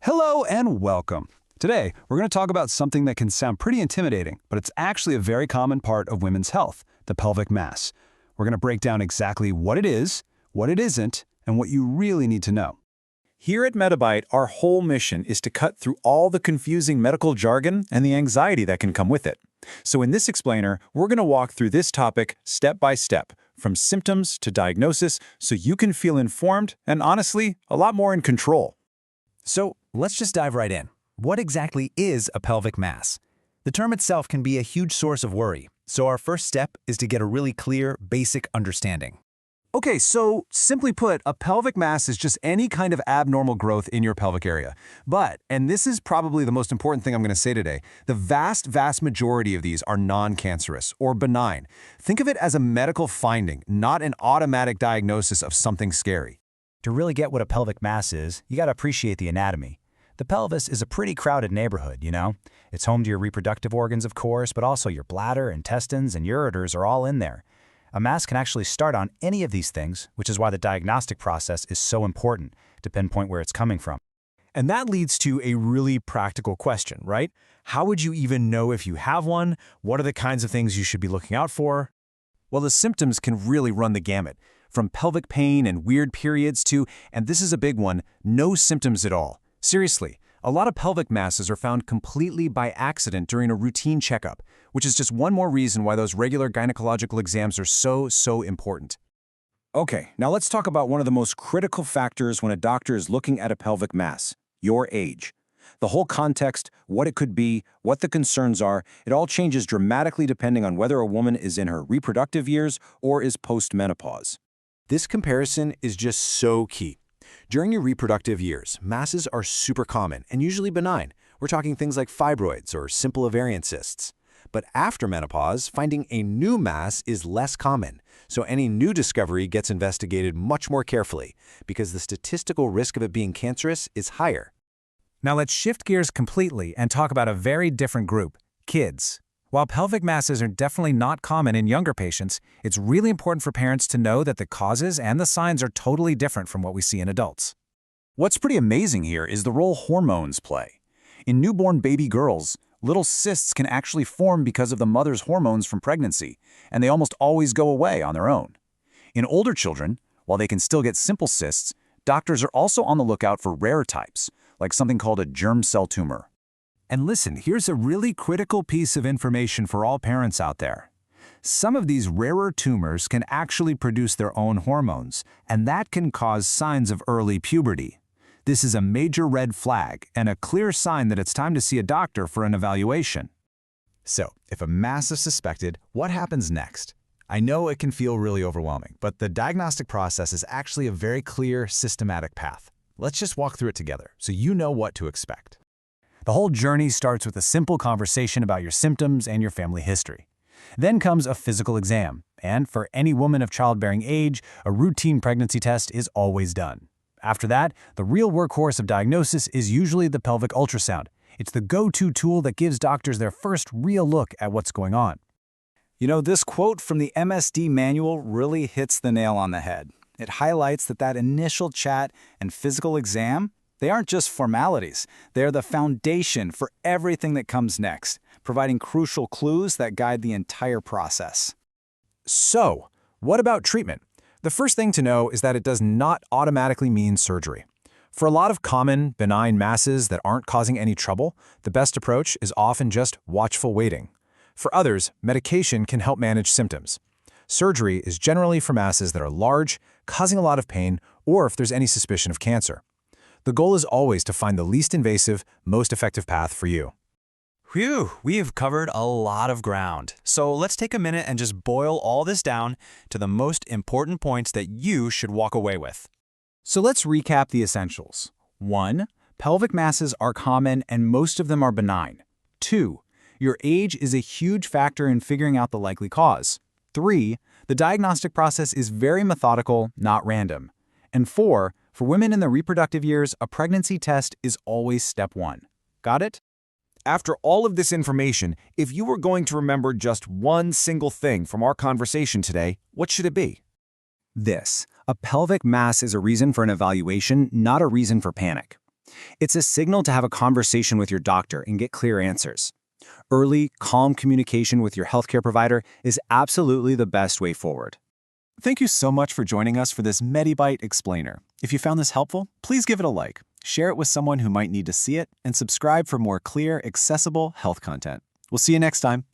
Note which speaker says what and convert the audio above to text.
Speaker 1: Hello and welcome. Today, we're going to talk about something that can sound pretty intimidating, but it's actually a very common part of women's health, the pelvic mass. We're going to break down exactly what it is, what it isn't, and what you really need to know.
Speaker 2: Here at MediByte, our whole mission is to cut through all the confusing medical jargon and the anxiety that can come with it. So in this explainer, we're going to walk through this topic step by step, from symptoms to diagnosis, so you can feel informed and, honestly, a lot more in control.
Speaker 3: So let's just dive right in. What exactly is a pelvic mass? The term itself can be a huge source of worry, so our first step is to get a really clear, basic understanding.
Speaker 1: Okay, so simply put, a pelvic mass is just any kind of abnormal growth in your pelvic area. But, and this is probably the most important thing I'm going to say today, the vast majority of these are non-cancerous or benign. Think of it as a medical finding, not an automatic diagnosis of something scary.
Speaker 3: To really get what a pelvic mass is, you got to appreciate the anatomy. The pelvis is a pretty crowded neighborhood, you know? It's home to your reproductive organs, of course, but also your bladder, intestines, and ureters are all in there. A mass can actually start on any of these things, which is why the diagnostic process is so important to pinpoint where it's coming from.
Speaker 4: And that leads to a really practical question, right? How would you even know if you have one? What are the kinds of things you should be looking out for? Well, the symptoms can really run the gamut, from pelvic pain and weird periods to, and this is a big one, no symptoms at all. Seriously, a lot of pelvic masses are found completely by accident during a routine checkup, which is just one more reason why those regular gynecological exams are so important.
Speaker 2: Okay, now let's talk about one of the most critical factors when a doctor is looking at a pelvic mass, your age. The whole context, what it could be, what the concerns are, it all changes dramatically depending on whether a woman is in her reproductive years or is postmenopause.
Speaker 4: This comparison is just so key. During your reproductive years, masses are super common and usually benign. We're talking things like fibroids or simple ovarian cysts. But after menopause, finding a new mass is less common, so any new discovery gets investigated much more carefully because the statistical risk of it being cancerous is higher.
Speaker 5: Now let's shift gears completely and talk about a very different group, kids. While pelvic masses are definitely not common in younger patients, it's really important for parents to know that the causes and the signs are totally different from what we see in adults.
Speaker 2: What's pretty amazing here is the role hormones play. In newborn baby girls, little cysts can actually form because of the mother's hormones from pregnancy, and they almost always go away on their own. In older children, while they can still get simple cysts, doctors are also on the lookout for rare types, like something called a germ cell tumor.
Speaker 1: And listen, here's a really critical piece of information for all parents out there. Some of these rarer tumors can actually produce their own hormones, and that can cause signs of early puberty. This is a major red flag and a clear sign that it's time to see a doctor for an evaluation.
Speaker 3: So, if a mass is suspected, what happens next? I know it can feel really overwhelming, but the diagnostic process is actually a very clear, systematic path. Let's just walk through it together so you know what to expect.
Speaker 5: The whole journey starts with a simple conversation about your symptoms and your family history. Then comes a physical exam, and for any woman of childbearing age, a routine pregnancy test is always done. After that, the real workhorse of diagnosis is usually the pelvic ultrasound. It's the go-to tool that gives doctors their first real look at what's going on.
Speaker 2: You know, this quote from the MSD manual really hits the nail on the head. It highlights that initial chat and physical exam, they aren't just formalities. They're the foundation for everything that comes next, providing crucial clues that guide the entire process.
Speaker 4: So, what about treatment? The first thing to know is that it does not automatically mean surgery. For a lot of common, benign masses that aren't causing any trouble, the best approach is often just watchful waiting. For others, medication can help manage symptoms. Surgery is generally for masses that are large, causing a lot of pain, or if there's any suspicion of cancer. The goal is always to find the least invasive, most effective path for you.
Speaker 6: Whew, we have covered a lot of ground. So let's take a minute and just boil all this down to the most important points that you should walk away with.
Speaker 2: So let's recap the essentials. 1. Pelvic masses are common and most of them are benign. 2. Your age is a huge factor in figuring out the likely cause. 3. The diagnostic process is very methodical, not random. And 4. For women in the reproductive years, a pregnancy test is always step 1. Got it?
Speaker 4: After all of this information, if you were going to remember just one single thing from our conversation today, what should it be?
Speaker 2: This: a pelvic mass is a reason for an evaluation, not a reason for panic.
Speaker 3: It's a signal to have a conversation with your doctor and get clear answers. Early, calm communication with your healthcare provider is absolutely the best way forward.
Speaker 5: Thank you so much for joining us for this MediByte explainer. If you found this helpful, please give it a like, share it with someone who might need to see it, and subscribe for more clear, accessible health content. We'll see you next time.